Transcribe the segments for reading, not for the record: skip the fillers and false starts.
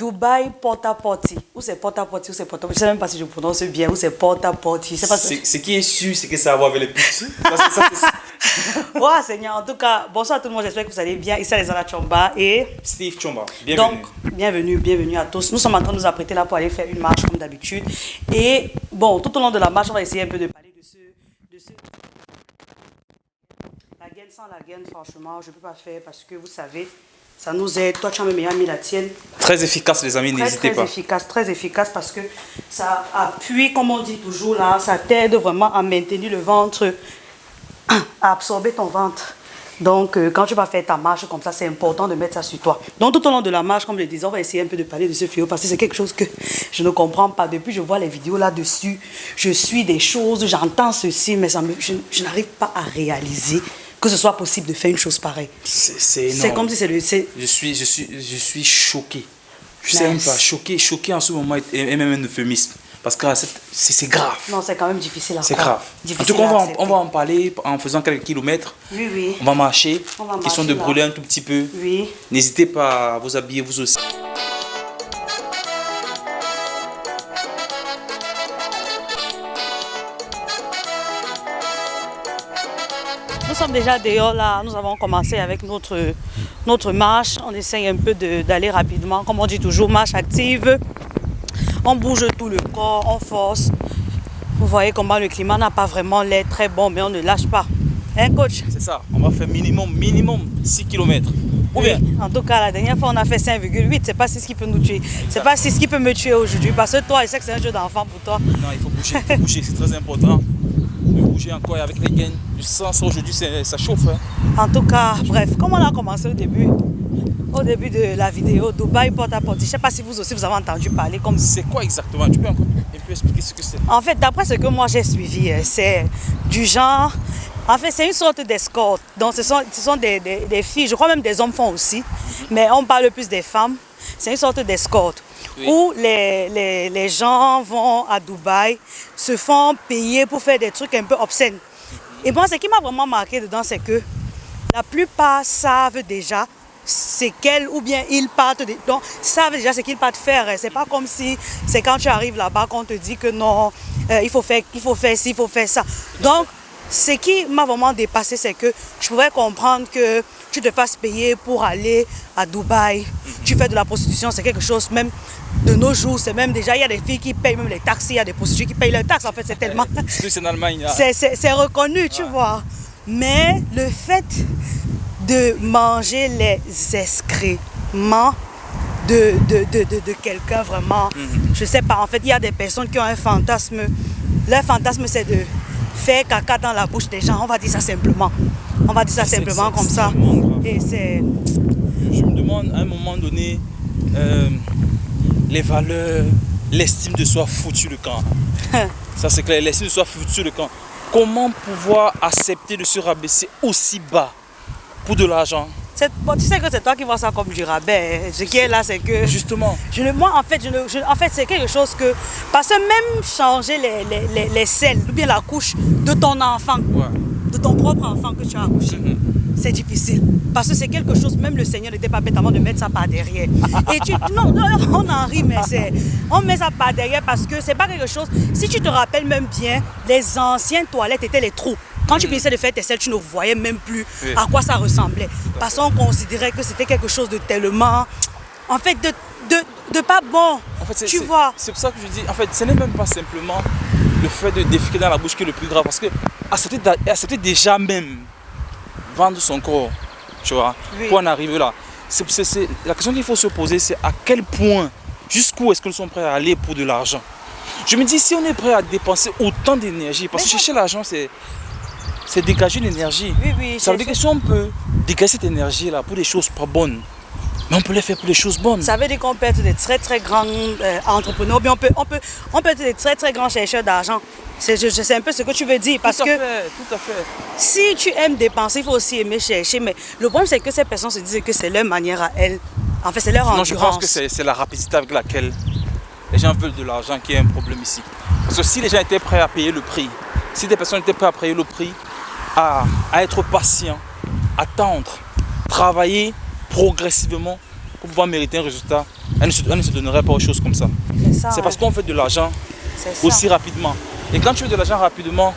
Dubaï Porta-Potty. Ou c'est Porta-Potty ou c'est Porta-Potty. Je ne sais même pas si je prononce bien. Ou c'est Porta-Potty. Ce qui est sûr, c'est que ça va voir avec les putes. Ouais, Seigneur. En tout cas, bonsoir à tout le monde. J'espère que vous allez bien. Ici, Alexandra Chomba et Steve Chomba. Bienvenue. Donc, bienvenue à tous. Nous sommes en train de nous apprêter là pour aller faire une marche comme d'habitude. Et bon, tout au long de la marche, on va essayer un peu de parler de ce... La gaine sans la gaine, franchement, je ne peux pas faire parce que vous savez, ça nous aide. Toi, tu as même mis la tienne. Très efficace, les amis, n'hésitez pas. Très efficace parce que ça appuie, comme on dit toujours là, ça t'aide vraiment à maintenir le ventre, à absorber ton ventre. Donc, quand tu vas faire ta marche comme ça, c'est important de mettre ça sur toi. Donc, tout au long de la marche, comme je le disais, on va essayer un peu de parler de ce fléau parce que c'est quelque chose que je ne comprends pas. Depuis, je vois les vidéos là-dessus, je suis des choses, j'entends ceci, mais je n'arrive pas à réaliser que ce soit possible de faire une chose pareille. C'est énorme. C'est comme si c'est le... Je suis choqué. Je sais même pas, choqué en ce moment est même un euphémisme. Parce que c'est grave. Non, c'est quand même difficile à C'est grave. En tout cas, on va en parler en faisant quelques kilomètres. Oui, oui. On va marcher. Question de brûler un tout petit peu. Oui. N'hésitez pas à vous habiller vous aussi. Nous sommes déjà dehors là, nous avons commencé avec notre marche. On essaye un peu d'aller rapidement, comme on dit toujours, marche active. On bouge tout le corps, on force. Vous voyez comment le climat n'a pas vraiment l'air très bon, mais on ne lâche pas. Hein, coach? C'est ça, on va faire minimum 6 km. Ou bien? Oui, en tout cas, la dernière fois, on a fait 5,8. C'est pas 6 qui peut nous tuer. C'est pas 6 qui peut me tuer aujourd'hui. Parce que toi, je sais que c'est un jeu d'enfant pour toi. Non, il faut bouger, c'est très important. De bouger encore avec les gaines. Je sens ça aujourd'hui, ça chauffe. Hein. En tout cas, bref, comme on a commencé au début de la vidéo, Dubaï Porta-Potty, je ne sais pas si vous aussi vous avez entendu parler comme... C'est quoi exactement? Tu peux encore un peu expliquer ce que c'est? En fait, d'après ce que moi j'ai suivi, c'est du genre... En fait, c'est une sorte d'escorte. Donc, ce sont des filles, je crois même des hommes font aussi, mais on parle plus des femmes. C'est une sorte d'escorte. Oui. Où les gens vont à Dubaï, se font payer pour faire des trucs un peu obscènes. Et bon, ce qui m'a vraiment marqué dedans, c'est que la plupart savent déjà c'est qu'elles ou bien ils partent, donc savent déjà ce qu'ils partent faire. C'est pas comme si c'est quand tu arrives là-bas qu'on te dit que non, il faut faire ci, il faut faire ça. Donc, ce qui m'a vraiment dépassé, c'est que je pouvais comprendre que tu te fasses payer pour aller à Dubaï. Tu fais de la prostitution, c'est quelque chose même de nos jours. C'est même déjà, il y a des filles qui payent même les taxes, il y a des prostituées qui payent leurs taxes. En fait, c'est tellement... C'est en Allemagne. C'est reconnu, tu vois. Mais le fait de manger les excréments de quelqu'un vraiment, je sais pas, en fait, il y a des personnes qui ont un fantasme. Leur fantasme, c'est de faire caca dans la bouche des gens. On va dire ça simplement. On va dire ça simplement comme ça. Et c'est... Je me demande à un moment donné, les valeurs, l'estime de soi foutu le camp. Ça c'est clair, l'estime de soi foutu le camp. Comment pouvoir accepter de se rabaisser aussi bas pour de l'argent? Bon, tu sais que c'est toi qui vois ça comme du rabais. Ce qui est là, c'est que... Justement. Moi, en fait, c'est quelque chose que... Parce que même changer les selles, ou bien la couche de ton enfant, de ton propre enfant que tu as accouché, c'est difficile. Parce que c'est quelque chose, même le Seigneur n'était pas bête avant de mettre ça par derrière. Et non, on en rit, mais on met ça par derrière parce que c'est pas quelque chose... Si tu te rappelles même bien, les anciennes toilettes étaient les trous. Quand tu finissais de faire tes selles, tu ne voyais même plus à quoi ça ressemblait. Parce qu'on considérait que c'était quelque chose de tellement... En fait, de pas bon. En fait, tu vois. C'est pour ça que je dis, en fait, ce n'est même pas simplement le fait de défiler dans la bouche qui est le plus grave. Parce que accepter déjà même vendre son corps, tu vois, pour en arriver là. La question qu'il faut se poser, c'est à quel point, jusqu'où est-ce que nous sommes prêts à aller pour de l'argent. Je me dis, si on est prêt à dépenser autant d'énergie, parce que chercher l'argent, c'est dégager l'énergie. Oui, ça veut dire que si on peut dégager cette énergie-là pour des choses pas bonnes, mais on peut les faire pour des choses bonnes. Ça veut dire qu'on peut être des très très grands entrepreneurs, ou bien on peut être des très très grands chercheurs d'argent. C'est un peu ce que tu veux dire. Parce tout à fait. Si tu aimes dépenser, il faut aussi aimer chercher. Mais le problème, c'est que ces personnes se disent que c'est leur manière à elles. En fait, c'est leur endurance. Non, je pense que c'est la rapidité avec laquelle les gens veulent de l'argent qui est un problème ici. Parce que si les gens étaient prêts à payer le prix, si des personnes étaient prêtes à payer le prix, à être patient, attendre, travailler progressivement pour pouvoir mériter un résultat, elle ne se donnerait pas aux choses comme ça. C'est parce qu'on fait de l'argent aussi rapidement. Et quand tu fais de l'argent rapidement,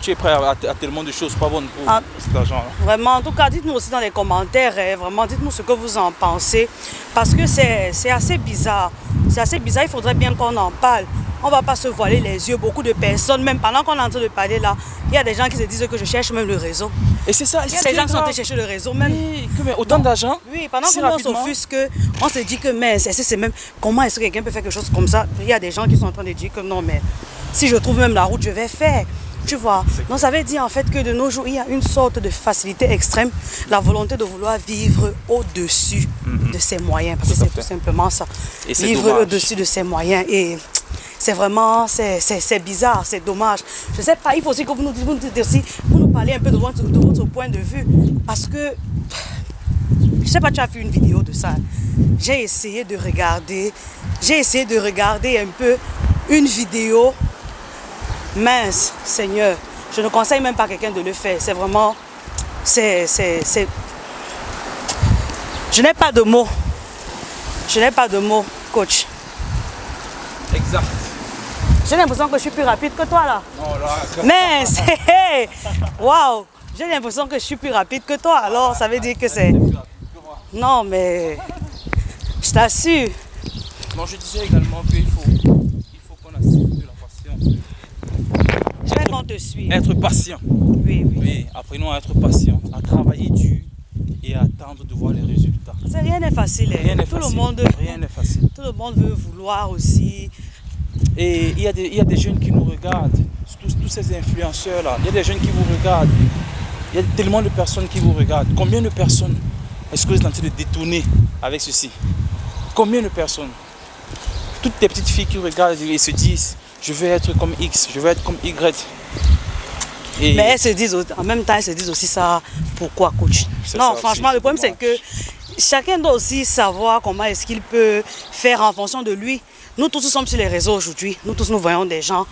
tu es prêt à tellement de choses pas bonnes pour cet argent-là. Vraiment, en tout cas, dites-nous aussi dans les commentaires, vraiment, dites-nous ce que vous en pensez. Parce que c'est assez bizarre. C'est assez bizarre, il faudrait bien qu'on en parle. On ne va pas se voiler les yeux. Beaucoup de personnes, même pendant qu'on est en train de parler là, il y a des gens qui se disent que je cherche même le réseau. Et c'est ça. Il y a des gens qui sont allés chercher le réseau même. Oui, mais autant d'argent. Oui, pendant qu'on s'offusque, on se dit que mais c'est même comment est-ce que quelqu'un peut faire quelque chose comme ça. Il y a des gens qui sont en train de dire que non, mais si je trouve même la route, je vais faire. Tu vois. Donc ça veut dire en fait que de nos jours, il y a une sorte de facilité extrême, la volonté de vouloir vivre au-dessus de ses moyens. Parce que c'est tout simplement ça. Et vivre au-dessus de ses moyens. Et c'est vraiment, c'est bizarre, c'est dommage. Je ne sais pas, il faut aussi que vous nous parlez un peu de votre point de vue. Parce que, je ne sais pas, tu as fait une vidéo de ça. J'ai essayé de regarder un peu une vidéo. Mince, Seigneur, je ne conseille même pas à quelqu'un de le faire. C'est vraiment, je n'ai pas de mots. Je n'ai pas de mots, coach. Exact. J'ai l'impression que je suis plus rapide que toi là. Non, là. Mais c'est... Waouh! J'ai l'impression que je suis plus rapide que toi. Alors ça veut dire que c'est... Non mais... Je t'assure. Non, je disais également qu'il faut qu'on assiste de la patience. J'espère qu'on te suit. Être patient. Oui, apprenons à être patient, à travailler dur et à attendre de voir les résultats. Rien n'est facile. Rien n'est facile. Rien n'est facile. Tout le monde veut vouloir aussi. Et il y a des jeunes qui nous regardent, tous ces influenceurs-là. Il y a des jeunes qui vous regardent. Il y a tellement de personnes qui vous regardent. Combien de personnes est-ce que vous êtes en train de détourner avec ceci? Combien de personnes? Toutes les petites filles qui regardent et se disent je veux être comme X, je veux être comme Y. Et mais elles se disent, en même temps, elles se disent aussi ça, pourquoi coach? Non, franchement, le problème c'est que chacun doit aussi savoir comment est-ce qu'il peut faire en fonction de lui. Nous tous sommes sur les réseaux aujourd'hui, nous tous nous voyons des gens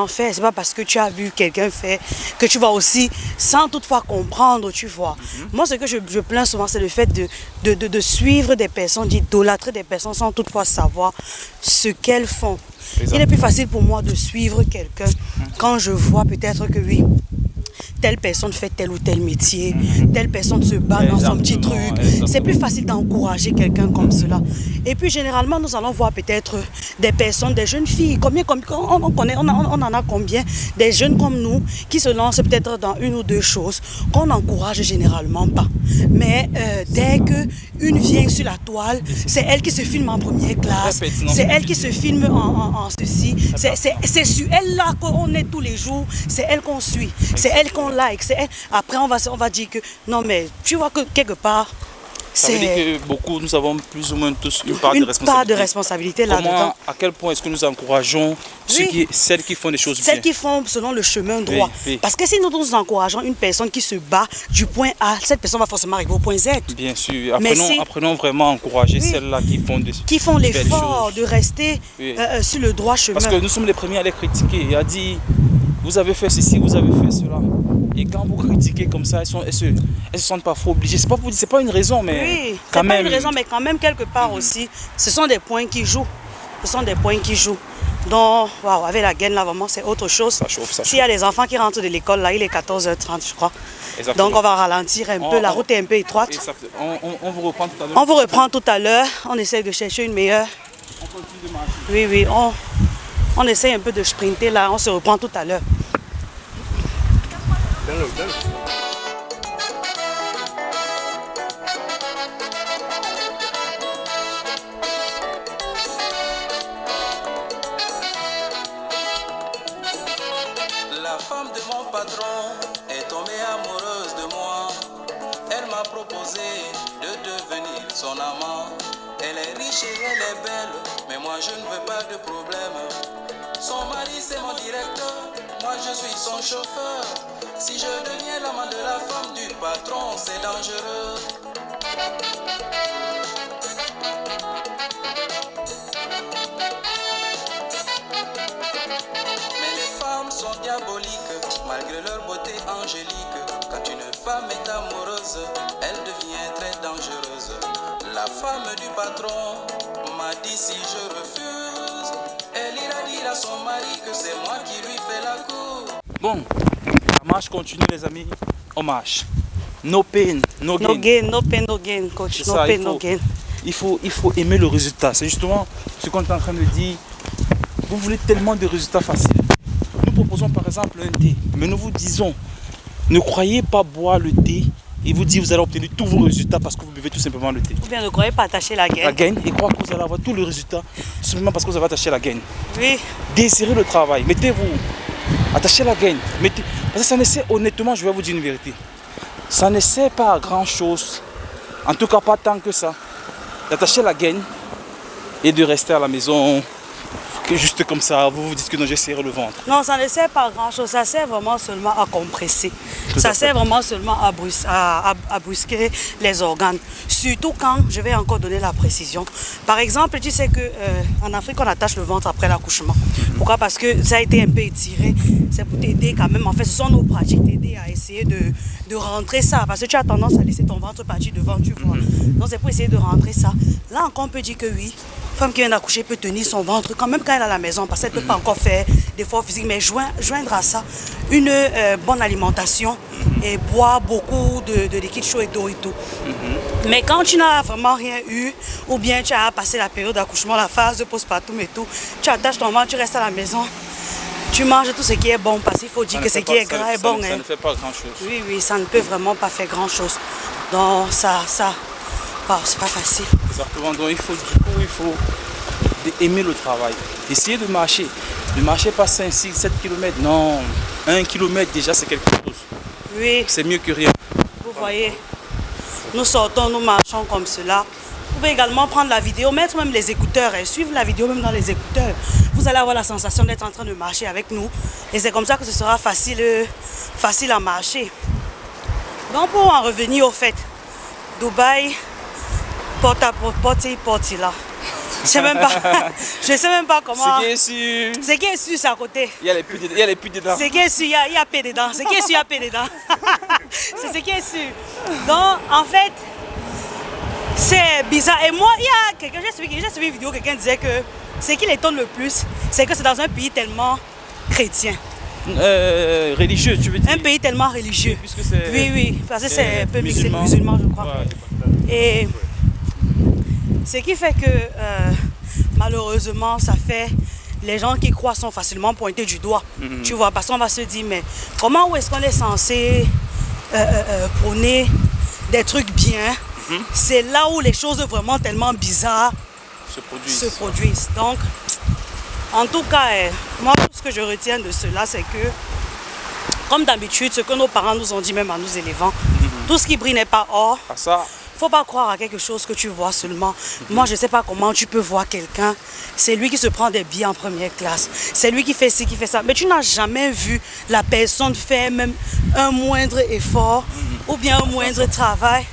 faire. C'est pas parce que tu as vu quelqu'un faire que tu vas aussi, sans toutefois comprendre, tu vois. Moi, ce que je plains souvent, c'est le fait de suivre des personnes, d'idolâtrer des personnes sans toutefois savoir ce qu'elles font. Il est plus facile pour moi de suivre quelqu'un quand je vois peut-être que oui, telle personne fait tel ou tel métier, telle personne se bat dans son petit truc. C'est plus facile d'encourager quelqu'un comme cela. Et puis généralement, nous allons voir peut-être des personnes, des jeunes filles, on en a combien, des jeunes comme nous qui se lancent peut-être dans une ou deux choses qu'on n'encourage généralement pas. Mais dès qu'une vient sur la toile, c'est elle qui se filme en première classe, c'est elle qui se filme en ceci, c'est sur elle là qu'on est tous les jours, c'est elle qu'on suit, c'est elle qu'on like, c'est elle. Après on va dire que non mais tu vois que quelque part, ça veut dire que beaucoup, nous avons plus ou moins tous une part de responsabilité là-dedans. À quel point est-ce que nous encourageons celles qui font des choses bien? Celles qui font selon le chemin droit. Oui. Parce que si nous encourageons une personne qui se bat du point A, cette personne va forcément arriver au point Z. Bien sûr. Apprenons vraiment à encourager celles-là qui font l'effort de rester sur le droit chemin. Parce que nous sommes les premiers à les critiquer et à dire vous avez fait ceci, vous avez fait cela. Et quand vous critiquez comme ça, elles se sentent parfois obligées. C'est pas une raison, mais oui, quand même. Pas une raison, mais quand même quelque part aussi, ce sont des points qui jouent. Ce sont des points qui jouent. Donc, waouh, avec la gaine là, vraiment, c'est autre chose. Ça chauffe. S'il y a des enfants qui rentrent de l'école là, il est 14h30, je crois. Exactement. Donc, on va ralentir un peu. La route est un peu étroite. On vous reprend tout à l'heure. On vous reprend tout à l'heure. On essaie de chercher une meilleure. On continue de marcher. Oui, on essaie un peu de sprinter là. On se reprend tout à l'heure. La femme de mon patron est tombée amoureuse de moi. Elle m'a proposé de devenir son amant. Elle est riche et elle est belle, mais moi je ne veux pas de problème. Son mari c'est mon directeur, moi je suis son chauffeur. Si je deviens l'amant de la femme du patron, c'est dangereux. Mais les femmes sont diaboliques, malgré leur beauté angélique. Quand une femme est amoureuse, elle devient très dangereuse. La femme du patron m'a dit si je refuse, elle ira dire à son mari que c'est moi qui lui fais la cour. Bon, la marche continue les amis, on marche. No pain, no gain. No gain, no pain, no gain, coach. C'est No ça, pain, no gain. Il faut aimer le résultat. C'est justement ce qu'on est en train de dire. Vous voulez tellement de résultats faciles. Nous proposons par exemple un thé, mais nous vous disons, ne croyez pas boire le thé et vous dire vous allez obtenir tous vos résultats parce que vous buvez tout simplement le thé. Ou bien ne croyez pas attacher la gaine. La gaine et croire que vous allez avoir tous les résultats simplement parce que vous avez attaché la gaine. Oui. Désirez le travail, mettez-vous, attachez la gaine. Parce que ça ne sert, honnêtement, je vais vous dire une vérité. Ça ne sert pas à grand chose, en tout cas pas tant que ça, d'attacher la gaine et de rester à la maison. Que juste comme ça, vous vous dites que non, j'ai serré le ventre. Non, ça ne sert pas à grand chose, ça sert vraiment seulement à compresser. Ça sert vraiment seulement à brusquer les organes. Surtout quand, je vais encore donner la précision. Par exemple, tu sais qu'en Afrique, on attache le ventre après l'accouchement. Pourquoi? Parce que ça a été un peu étiré. C'est pour t'aider quand même. En fait, ce sont nos pratiques t'aider à essayer de rentrer ça. Parce que tu as tendance à laisser ton ventre partir devant, tu vois. Donc c'est pour essayer de rentrer ça. Là encore, on peut dire que oui. Femme qui vient d'accoucher peut tenir son ventre quand même quand elle est à la maison parce qu'elle ne peut pas encore faire d'efforts physiques. Mais joindre à ça une bonne alimentation et boire beaucoup de liquide chaud et d'eau et tout. Mais quand tu n'as vraiment rien eu ou bien tu as passé la période d'accouchement, la phase de postpartum et tout, tu attaches ton ventre, tu restes à la maison, tu manges tout ce qui est bon parce qu'il faut dire que ce qui est gras est bon. Ça ne fait pas grand chose. Oui, oui, ça ne peut vraiment pas faire grand chose. Donc wow, c'est pas facile. Exactement, donc il faut aimer le travail. Essayer de marcher. Ne marchez pas 5, 6, 7 km. Non, 1 km déjà c'est quelque chose. Oui. C'est mieux que rien. Vous voyez, nous sortons, nous marchons comme cela. Vous pouvez également prendre la vidéo, mettre même les écouteurs et suivre la vidéo même dans les écouteurs. Vous allez avoir la sensation d'être en train de marcher avec nous. Et c'est comme ça que ce sera facile à marcher. Donc pour en revenir au fait, Dubaï, porte à porte, là. Je sais même pas comment. Ce qui est sûr. Ce qui est sûr, c'est à côté. Il y a les puits dedans. Ce qui est sûr, il y a paix dedans. Ce qui est sûr, il y a paix dedans. C'est ce qui est sûr. Donc, en fait, c'est bizarre. Et moi, il y a quelqu'un, j'ai suivi une vidéo, quelqu'un disait que ce qui l'étonne le plus, c'est que c'est dans un pays tellement chrétien. Religieux, tu veux dire? Un pays tellement religieux. Puisque c'est oui, parce que c'est un peu mixé musulman, je crois. Ouais. Et ce qui fait que malheureusement, ça fait les gens qui croient sont facilement pointés du doigt. Tu vois, parce qu'on va se dire, mais comment est-ce qu'on est censé prôner des trucs bien? C'est là où les choses vraiment tellement bizarres se produisent. Donc, en tout cas, moi, tout ce que je retiens de cela, c'est que, comme d'habitude, ce que nos parents nous ont dit, même en nous élevant, tout ce qui brille n'est pas or. Faut pas croire à quelque chose que tu vois seulement. Moi, je sais pas comment tu peux voir quelqu'un. C'est lui qui se prend des billets en première classe. C'est lui qui fait ci, qui fait ça. Mais tu n'as jamais vu la personne faire même un moindre effort ou bien un moindre travail.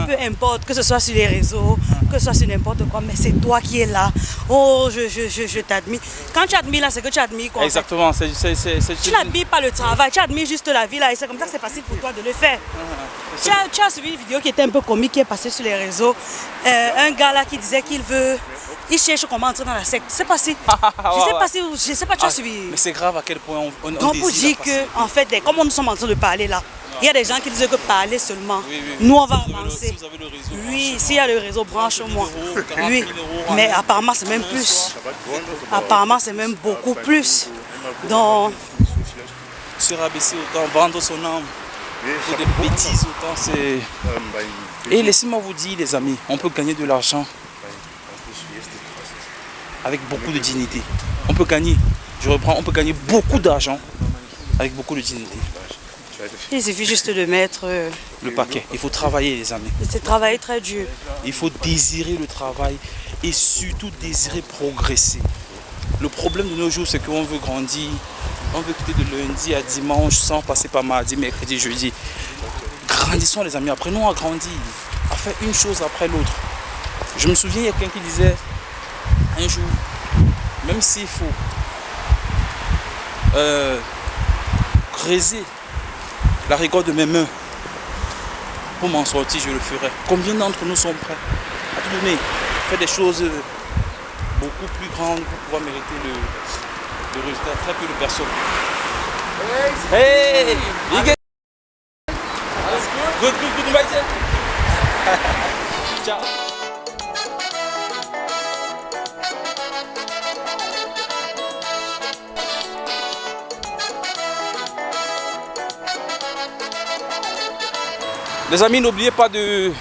Peu importe, que ce soit sur les réseaux, que ce soit sur n'importe quoi, mais c'est toi qui es là. Oh, je t'admire. Quand tu admires là, c'est que tu admires quoi? Exactement. Tu n'admires pas le travail, tu admires juste la vie là et c'est comme ça que c'est facile pour toi de le faire. Tu as suivi une vidéo qui était un peu comique qui est passée sur les réseaux. Un gars là qui disait il cherche comment entrer dans la secte. C'est passé. Je sais pas, tu as suivi. Mais c'est grave à quel point on donc pour dire que, en fait, comme nous sommes en train de parler là, il y a des gens qui disent que parler seulement, oui. nous on va avancer. Si vous avez le réseau, oui, s'il y a le réseau, branche-moi. Oui, mais apparemment c'est même plus. Apparemment c'est même beaucoup plus. Donc, se rabaisser autant, vendre son âme pour des bêtises autant, c'est... Et laissez-moi vous dire les amis, on peut gagner de l'argent avec beaucoup de dignité. On peut gagner, on peut gagner beaucoup d'argent avec beaucoup de dignité. Il suffit juste de mettre le paquet. Il faut travailler les amis. C'est travailler très dur. Il faut désirer le travail et surtout désirer progresser. Le problème de nos jours, c'est qu'on veut grandir. On veut quitter de lundi à dimanche sans passer par mardi, mercredi, jeudi. Grandissons les amis, apprenons à grandir, à faire une chose après l'autre. Je me souviens, il y a quelqu'un qui disait un jour, même s'il faut creuser la rigueur de mes mains pour m'en sortir, je le ferai. Combien d'entre nous sont prêts à tout donner. Faire des choses beaucoup plus grandes pour pouvoir mériter le résultat. Très peu de personnes. Hey! Good, Ciao. Les amis, n'oubliez pas de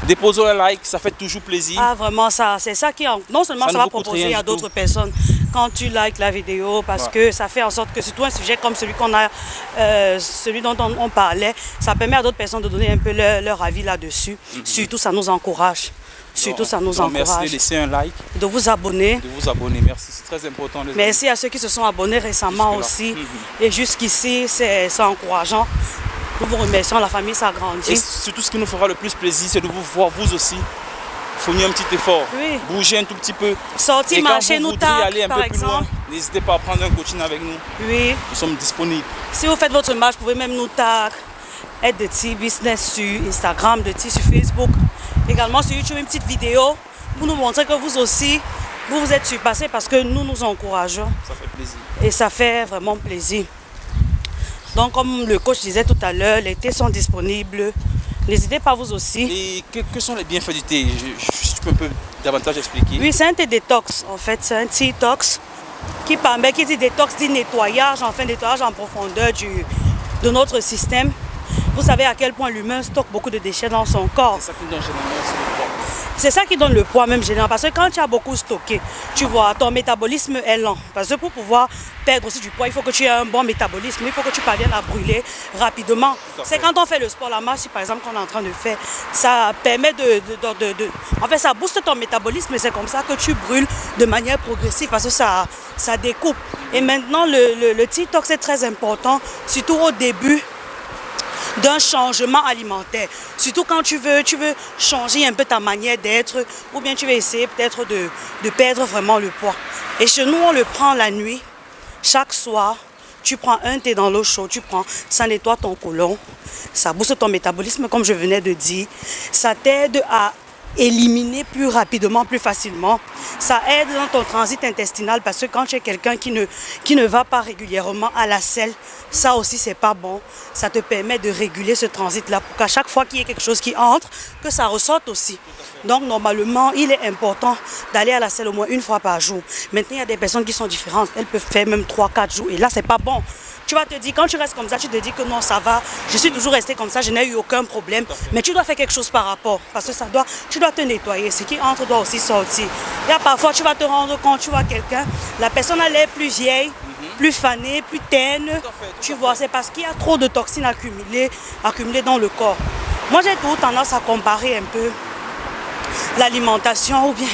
déposer un like, ça fait toujours plaisir. Ah vraiment, c'est ça qui, non seulement ça va proposer à d'autres personnes quand tu likes la vidéo, parce que ça fait en sorte que surtout un sujet comme celui qu'on a, celui dont on parlait, ça permet à d'autres personnes de donner un peu leur avis là-dessus. Surtout, ça nous encourage. Surtout, ça nous encourage. Merci de laisser un like. De vous abonner. De vous abonner, merci. C'est très important. Merci à ceux qui se sont abonnés récemment aussi. Et jusqu'ici, c'est encourageant. Nous vous remercions, la famille s'agrandit. Et surtout, ce qui nous fera le plus plaisir, c'est de vous voir, vous aussi, fournir un petit effort. Oui. Bouger un tout petit peu. Sortir, marcher, nous taper, par exemple. N'hésitez pas à prendre un coaching avec nous. Oui. Nous sommes disponibles. Si vous faites votre marche, vous pouvez même nous taper. Être de petits business sur Instagram, de petits sur Facebook. Également sur YouTube, une petite vidéo pour nous montrer que vous aussi, vous êtes surpassés parce que nous encourageons. Ça fait plaisir. Et ça fait vraiment plaisir. Donc, comme le coach disait tout à l'heure, les thés sont disponibles. N'hésitez pas vous aussi. Et quels sont les bienfaits du thé? Je peux un peu davantage expliquer. Oui, c'est un thé détox en fait. C'est un thé détox qui permet, qui dit détox, dit nettoyage, enfin nettoyage en profondeur de notre système. Vous savez à quel point l'humain stocke beaucoup de déchets dans son corps. C'est ça qui donne généralement aussi le poids. C'est ça qui donne le poids même généralement. Parce que quand tu as beaucoup stocké, tu vois, ton métabolisme est lent. Parce que pour pouvoir perdre aussi du poids, il faut que tu aies un bon métabolisme. Il faut que tu parviennes à brûler rapidement. C'est quand on fait le sport, la marche par exemple qu'on est en train de faire, ça permet en fait, ça booste ton métabolisme et c'est comme ça que tu brûles de manière progressive parce que ça découpe. Et maintenant, le TikTok, c'est très important, surtout au début d'un changement alimentaire. Surtout quand tu veux changer un peu ta manière d'être ou bien tu veux essayer peut-être de perdre vraiment le poids. Et chez nous, on le prend la nuit. Chaque soir, tu prends un thé dans l'eau chaude, ça nettoie ton côlon, ça booste ton métabolisme comme je venais de dire. Ça t'aide à éliminer plus rapidement, plus facilement. Ça aide dans ton transit intestinal parce que quand tu es quelqu'un qui ne va pas régulièrement à la selle, ça aussi c'est pas bon. Ça te permet de réguler ce transit-là pour qu'à chaque fois qu'il y ait quelque chose qui entre, que ça ressorte aussi. Donc normalement, il est important d'aller à la selle au moins une fois par jour. Maintenant, il y a des personnes qui sont différentes. Elles peuvent faire même 3-4 jours et là, c'est pas bon. Tu vas te dire, quand tu restes comme ça, tu te dis que non, ça va, je suis toujours resté comme ça, je n'ai eu aucun problème. Mais tu dois faire quelque chose par rapport, parce que tu dois te nettoyer, ce qui entre doit aussi sortir. Il y a parfois, tu vas te rendre compte, tu vois quelqu'un, la personne a l'air plus vieille, plus fanée, plus terne. Tu vois, c'est parce qu'il y a trop de toxines accumulées dans le corps. Moi, j'ai toujours tendance à comparer un peu l'alimentation ou bien...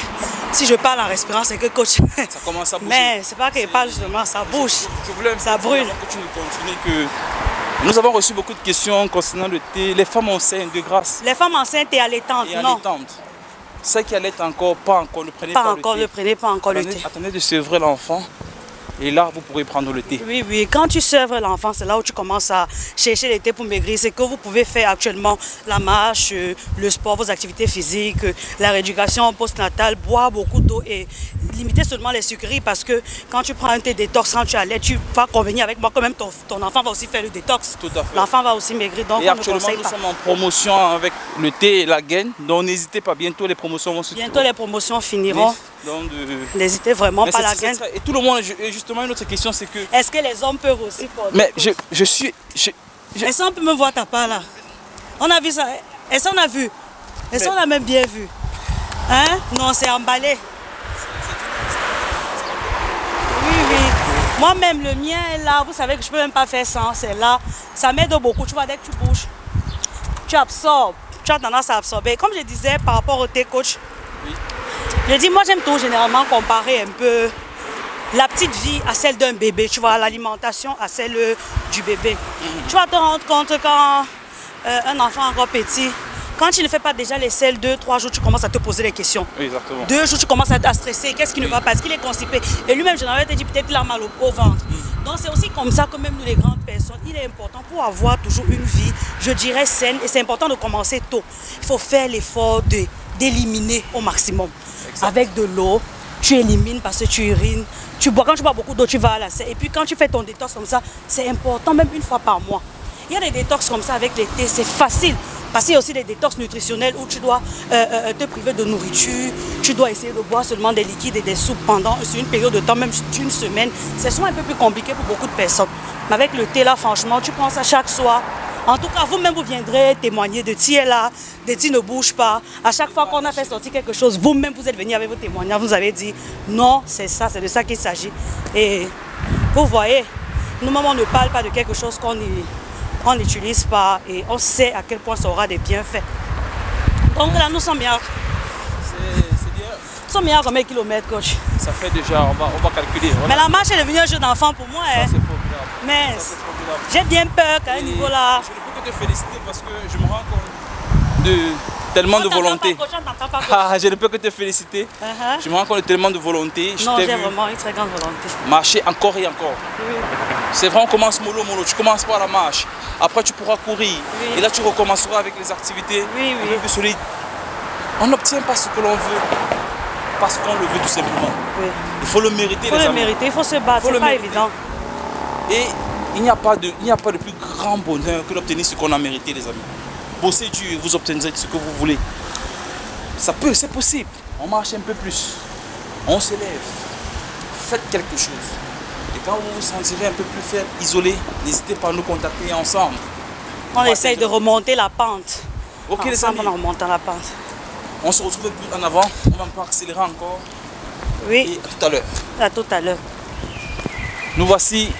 Si je parle en respirant, c'est que coach. Ça commence à bouger. Mais c'est pas qu'il parle justement, ça bouge. Je voulais ça brûle. Que tu continues que nous avons reçu beaucoup de questions concernant le thé. Les femmes enceintes, de grâce. Les femmes enceintes et allaitantes, non. Celles qui allaitent encore, pas encore, ne prenez pas pas encore, le thé. Ne prenez pas encore le thé. Attendez de sevrer l'enfant. Et là, vous pourrez prendre le thé. Oui, oui. Quand tu serves l'enfant, c'est là où tu commences à chercher le thé pour maigrir. C'est que vous pouvez faire actuellement la marche, le sport, vos activités physiques, la rééducation postnatale, boire beaucoup d'eau et limiter seulement les sucreries parce que quand tu prends un thé détox, quand tu allais, tu vas convenir avec moi que même ton enfant va aussi faire le détox. Tout à fait. L'enfant va aussi maigrir. Donc et actuellement, nous sommes en promotion avec le thé et la gaine. Donc n'hésitez pas, bientôt les promotions vont se terminer. Bientôt les promotions finiront. N'hésitez vraiment pas à la gaine. Et tout le monde, justement, une autre question, c'est que... Est-ce que les hommes peuvent aussi porter? Mais je suis... Est-ce qu'on peut me voir ta part là? On a vu ça. Est-ce qu'on a vu? Est-ce qu'on a même bien vu? Hein? Non, c'est emballé. Oui, oui. Moi-même, le mien est là. Vous savez que je ne peux même pas faire ça. C'est là. Ça m'aide beaucoup. Tu vois, dès que tu bouges, tu absorbes. Tu as tendance à absorber. Comme je disais par rapport au thé coach, oui. Je dis, moi j'aime tout généralement comparer un peu la petite vie à celle d'un bébé, tu vois, l'alimentation à celle du bébé. Tu vas te rendre compte quand un enfant encore petit, quand il ne fait pas déjà les selles 2-3 jours, tu commences à te poser des questions. Oui, exactement. 2 jours, tu commences à stresser. Qu'est-ce qui ne va pas? Est-ce qu'il est constipé? Et lui-même, généralement, te dit peut-être qu'il a mal au ventre. Donc c'est aussi comme ça que même nous les grandes personnes, il est important pour avoir toujours une vie, je dirais saine, et c'est important de commencer tôt. Il faut faire l'effort d'éliminer au maximum. Exact. Avec de l'eau, tu élimines parce que tu urines. Quand tu bois beaucoup d'eau, tu vas à la selle. Et puis quand tu fais ton détox comme ça, c'est important, même une fois par mois. Il y a des détox comme ça avec les thés, c'est facile. Parce qu'il y a aussi des détox nutritionnels où tu dois te priver de nourriture, tu dois essayer de boire seulement des liquides et des soupes pendant une période de temps, même d'une semaine. C'est souvent un peu plus compliqué pour beaucoup de personnes. Mais avec le thé là, franchement, tu prends ça chaque soir. En tout cas, vous-même, vous viendrez témoigner de Ti est là, de Ti ne bouge pas. À chaque fois qu'on a fait sortir quelque chose, vous-même, vous êtes venu avec vos témoignages, vous avez dit non, c'est ça, c'est de ça qu'il s'agit. Et vous voyez, nous-mêmes, on ne parle pas de quelque chose qu'on n'utilise pas et on sait à quel point ça aura des bienfaits. Donc là, nous sommes bien. Nous sommes bien à combien de kilomètres, coach? Ça fait déjà, on va calculer. Voilà. Mais la marche est devenue un jeu d'enfant pour moi. Ça, c'est formidable. Mais j'ai bien peur qu'à un niveau là. Je ne peux que te féliciter parce que je me rends compte de tellement de volonté. Je ne peux que te féliciter. Je me rends compte de tellement de volonté. Non, j'ai vraiment une très grande volonté. Marcher encore et encore. Oui. C'est vrai, on commence mollo. Tu commences par la marche. Après, tu pourras courir. Oui. Et là, tu recommenceras avec les activités un peu plus solides. On n'obtient pas ce que l'on veut parce qu'on le veut tout simplement. Oui. Il faut le mériter. Il faut le mériter, il faut se battre, c'est pas évident. Et il n'y a pas de plus grand bonheur que d'obtenir ce qu'on a mérité, les amis. Bossez dur, vous obtiendrez ce que vous voulez. Ça peut, c'est possible. On marche un peu plus. On s'élève. Faites quelque chose. Et quand vous vous sentirez un peu plus faible, isolé, n'hésitez pas à nous contacter ensemble. On essaye de remonter la pente. Ok, les ensemble, amis. on remonte la pente. On se retrouve plus en avant. On va pas accélérer encore. Oui. Et à tout à l'heure. À tout à l'heure. Nous voici.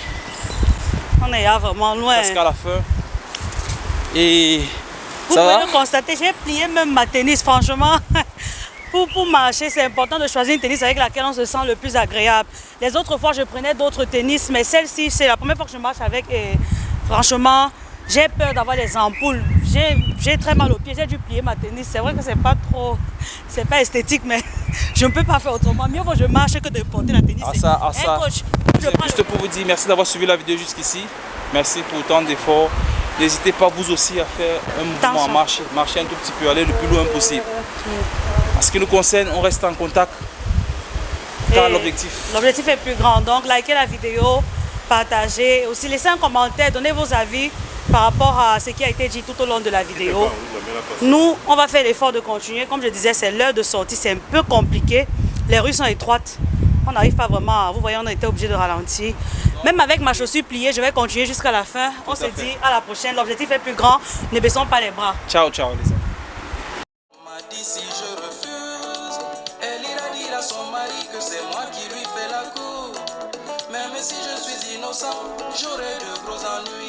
On est là vraiment loin. Presque à la fin. Et vous ça va? pouvez le constater, j'ai plié même ma tennis, franchement. Pour marcher, c'est important de choisir une tennis avec laquelle on se sent le plus agréable. Les autres fois, je prenais d'autres tennis, mais celle-ci, c'est la première fois que je marche avec. Et franchement, j'ai peur d'avoir des ampoules. J'ai très mal aux pieds, j'ai dû plier ma tennis. C'est vrai que c'est pas esthétique, mais je ne peux pas faire autrement. Mieux vaut que je marche que de porter la tennis. Coach, c'est juste pour vous dire merci d'avoir suivi la vidéo jusqu'ici. Merci pour autant d'efforts. N'hésitez pas vous aussi à faire un mouvement, à marcher un tout petit peu, aller le plus loin possible. En ce qui nous concerne, on reste en contact. Car l'objectif est plus grand. Donc, likez la vidéo, partagez. Aussi, laissez un commentaire, donnez vos avis par rapport à ce qui a été dit tout au long de la vidéo. Nous, on va faire l'effort de continuer. Comme je disais, c'est l'heure de sortie, c'est un peu compliqué. Les rues sont étroites. On n'arrive pas vraiment à... Vous voyez, on a été obligé de ralentir. Même avec ma chaussure pliée, je vais continuer jusqu'à la fin. On se dit à la prochaine. L'objectif est plus grand. Ne baissons pas les bras. Ciao, ciao les amis. On m'a dit si je refuse, elle ira dire à son mari que c'est moi qui lui fais la cour. Même si je suis innocent, j'aurai de gros ennuis.